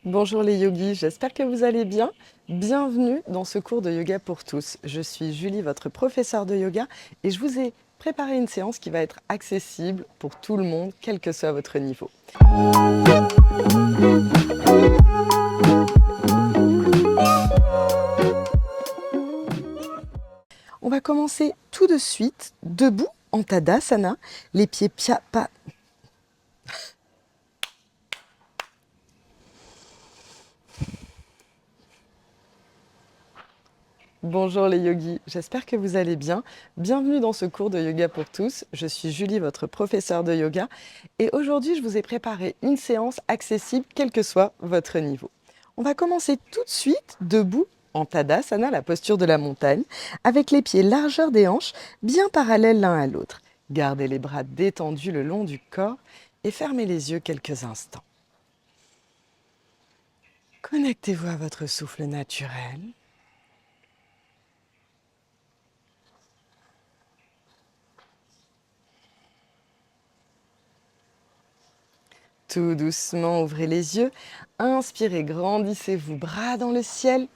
Bonjour les yogis, j'espère que vous allez bien. Bienvenue dans ce cours de yoga pour tous. Je suis Julie, votre professeure de yoga, et je vous ai préparé une séance qui va être accessible pour tout le monde, quel que soit votre niveau. On va commencer tout de suite, debout en Tadasana, les pieds pas. Bonjour les yogis, j'espère que vous allez bien. Bienvenue dans ce cours de yoga pour tous. Je suis Julie, votre professeure de yoga, et aujourd'hui je vous ai préparé une séance accessible quel que soit votre niveau. On va commencer tout de suite debout en Tadasana, la posture de la montagne, avec les pieds largeur des hanches, bien parallèles l'un à l'autre. Gardez les bras détendus le long du corps et fermez les yeux quelques instants. Connectez-vous à votre souffle naturel. Tout doucement, ouvrez les yeux. Inspirez, grandissez-vous, bras dans le ciel.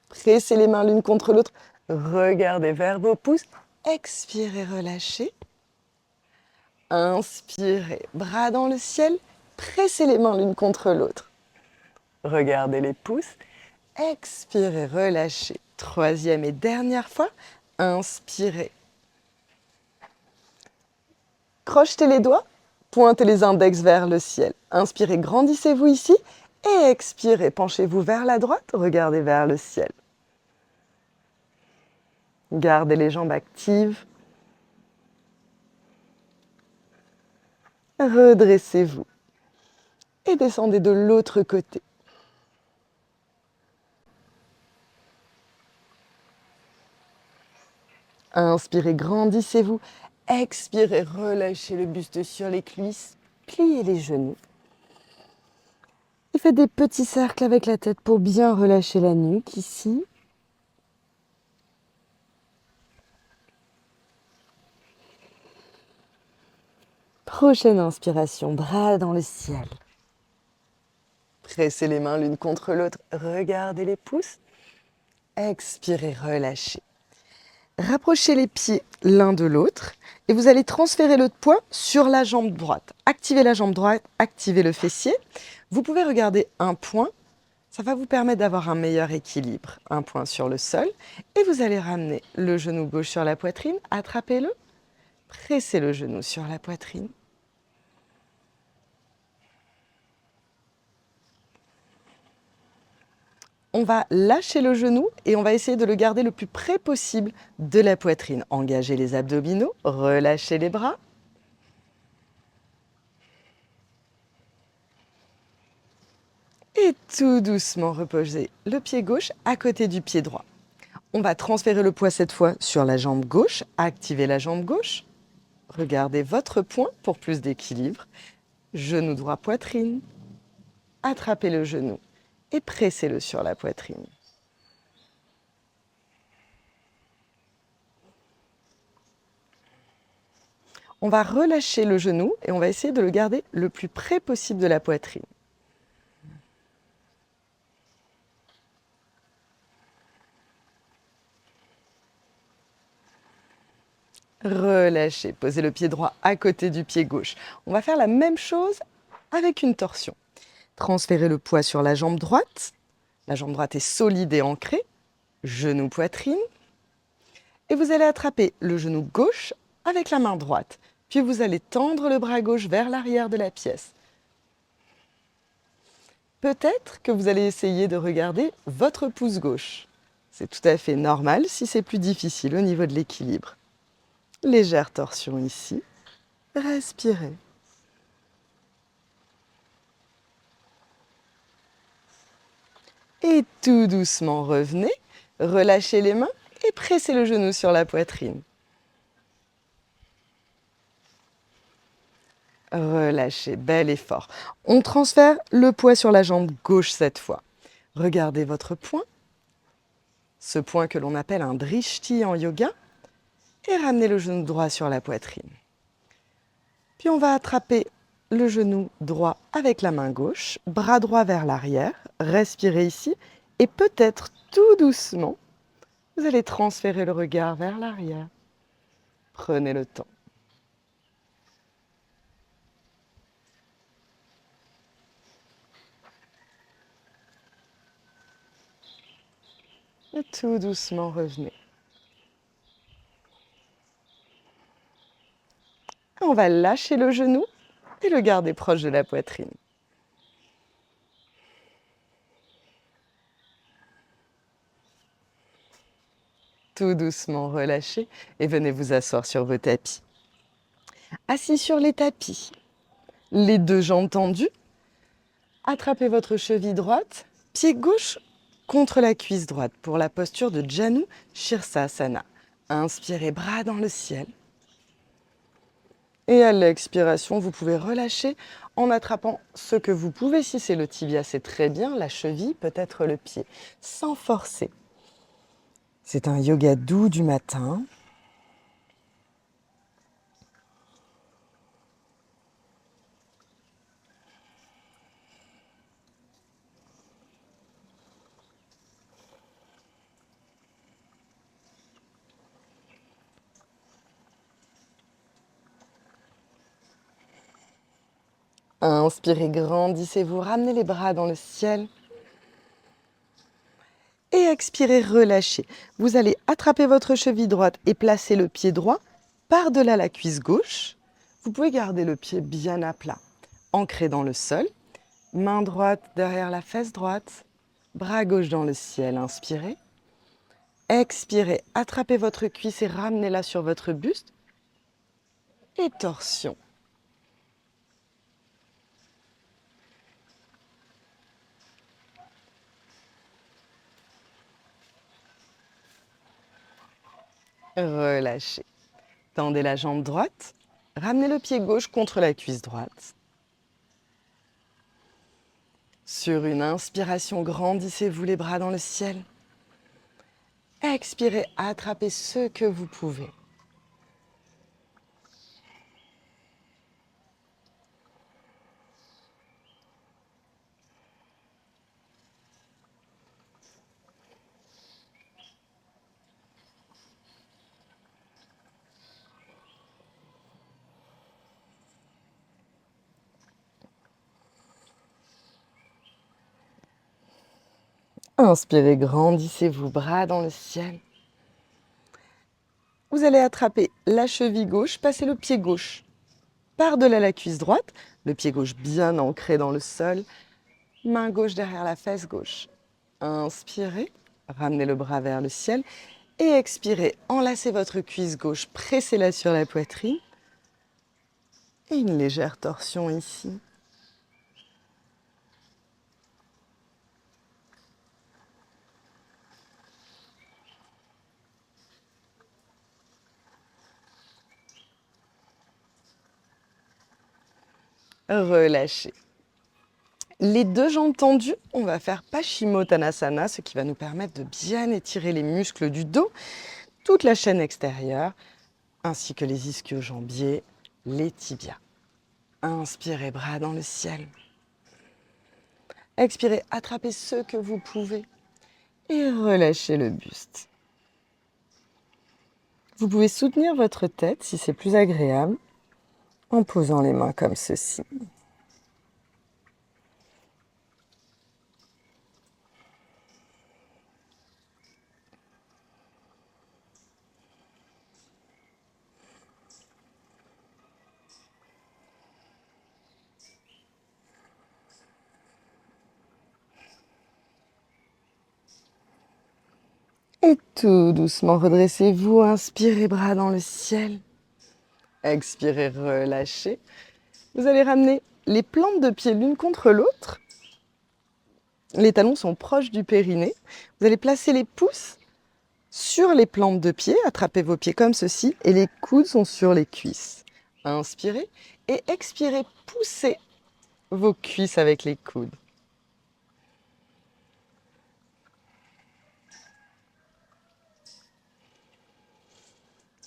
Pressez les mains l'une contre l'autre. Regardez vers vos pouces. Expirez, relâchez. Inspirez, bras dans le ciel. Pressez les mains l'une contre l'autre. Regardez les pouces. Expirez, relâchez. Troisième et dernière fois. Inspirez. Crochetez les doigts. Pointez les index vers le ciel. Inspirez, grandissez-vous ici. Et expirez, penchez-vous vers la droite, regardez vers le ciel. Gardez les jambes actives. Redressez-vous. Et descendez de l'autre côté. Inspirez, grandissez-vous. Expirez, relâchez le buste sur les cuisses. Pliez les genoux. Et faites des petits cercles avec la tête pour bien relâcher la nuque ici. Prochaine inspiration, bras dans le ciel. Pressez les mains l'une contre l'autre, regardez les pouces. Expirez, relâchez. Rapprochez les pieds l'un de l'autre et vous allez transférer le poids sur la jambe droite. Activez la jambe droite, activez le fessier. Vous pouvez regarder un point, ça va vous permettre d'avoir un meilleur équilibre. Un point sur le sol et vous allez ramener le genou gauche sur la poitrine, attrapez-le, pressez le genou sur la poitrine. On va lâcher le genou et on va essayer de le garder le plus près possible de la poitrine. Engagez les abdominaux, relâchez les bras. Et tout doucement, reposez le pied gauche à côté du pied droit. On va transférer le poids cette fois sur la jambe gauche, activez la jambe gauche. Regardez votre point pour plus d'équilibre. Genou droit, poitrine. Attrapez le genou et pressez-le sur la poitrine. On va relâcher le genou et on va essayer de le garder le plus près possible de la poitrine. Relâchez, posez le pied droit à côté du pied gauche. On va faire la même chose avec une torsion. Transférez le poids sur la jambe droite. La jambe droite est solide et ancrée. Genou, poitrine. Et vous allez attraper le genou gauche avec la main droite. Puis vous allez tendre le bras gauche vers l'arrière de la pièce. Peut-être que vous allez essayer de regarder votre pouce gauche. C'est tout à fait normal si c'est plus difficile au niveau de l'équilibre. Légère torsion ici. Respirez. Et tout doucement, revenez. Relâchez les mains et pressez le genou sur la poitrine. Relâchez, bel effort. On transfère le poids sur la jambe gauche cette fois. Regardez votre point, ce point que l'on appelle un drishti en yoga, et ramenez le genou droit sur la poitrine. Puis on va attraper le genou droit avec la main gauche, bras droit vers l'arrière, respirez ici et peut-être tout doucement, vous allez transférer le regard vers l'arrière. Prenez le temps. Et tout doucement revenez. On va lâcher le genou et le garder proche de la poitrine. Tout doucement relâchez et venez vous asseoir sur vos tapis. Assis sur les tapis, les deux jambes tendues, attrapez votre cheville droite, pied gauche contre la cuisse droite pour la posture de Janu Shirsasana. Inspirez, bras dans le ciel. Et à l'expiration, vous pouvez relâcher en attrapant ce que vous pouvez. Si c'est le tibia, c'est très bien. La cheville, peut-être le pied, sans forcer. C'est un yoga doux du matin. Inspirez, grandissez-vous, ramenez les bras dans le ciel. Et expirez, relâchez. Vous allez attraper votre cheville droite et placer le pied droit par-delà la cuisse gauche. Vous pouvez garder le pied bien à plat, ancré dans le sol. Main droite derrière la fesse droite, bras gauche dans le ciel. Inspirez. Expirez, attrapez votre cuisse et ramenez-la sur votre buste. Et torsion. Relâchez. Tendez la jambe droite. Ramenez le pied gauche contre la cuisse droite. Sur une inspiration, grandissez-vous les bras dans le ciel. Expirez, attrapez ce que vous pouvez. Inspirez, grandissez-vous, bras dans le ciel. Vous allez attraper la cheville gauche, passez le pied gauche par-delà la cuisse droite, le pied gauche bien ancré dans le sol, main gauche derrière la fesse gauche. Inspirez, ramenez le bras vers le ciel et expirez, enlacez votre cuisse gauche, pressez-la sur la poitrine et une légère torsion ici. Relâchez. Les deux jambes tendues, on va faire Paschimottanasana, ce qui va nous permettre de bien étirer les muscles du dos, toute la chaîne extérieure, ainsi que les ischio-jambiers, les tibias. Inspirez, bras dans le ciel. Expirez, attrapez ce que vous pouvez et relâchez le buste. Vous pouvez soutenir votre tête si c'est plus agréable en posant les mains comme ceci. Et tout doucement, redressez-vous, inspirez, bras dans le ciel. Expirez, relâchez. Vous allez ramener les plantes de pied l'une contre l'autre. Les talons sont proches du périnée. Vous allez placer les pouces sur les plantes de pied, attrapez vos pieds comme ceci et les coudes sont sur les cuisses. Inspirez et expirez, poussez vos cuisses avec les coudes.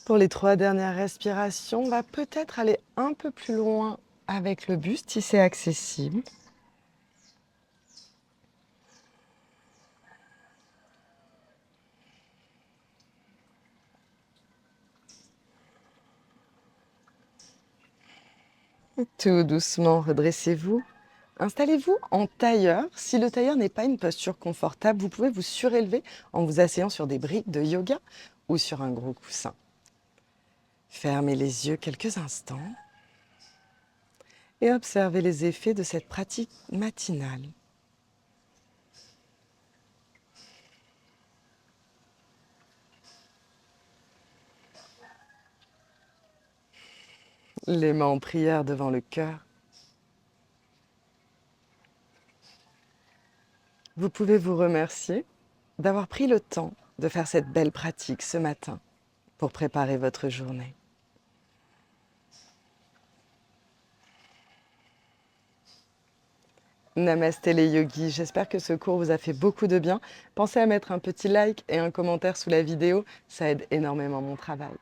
Pour les 3 dernières respirations, on va peut-être aller un peu plus loin avec le buste si c'est accessible. Tout doucement, redressez-vous. Installez-vous en tailleur. Si le tailleur n'est pas une posture confortable, vous pouvez vous surélever en vous asseyant sur des briques de yoga ou sur un gros coussin. Fermez les yeux quelques instants et observez les effets de cette pratique matinale. Les mains en prière devant le cœur. Vous pouvez vous remercier d'avoir pris le temps de faire cette belle pratique ce matin pour préparer votre journée. Namasté les yogis, j'espère que ce cours vous a fait beaucoup de bien. Pensez à mettre un petit like et un commentaire sous la vidéo, ça aide énormément mon travail.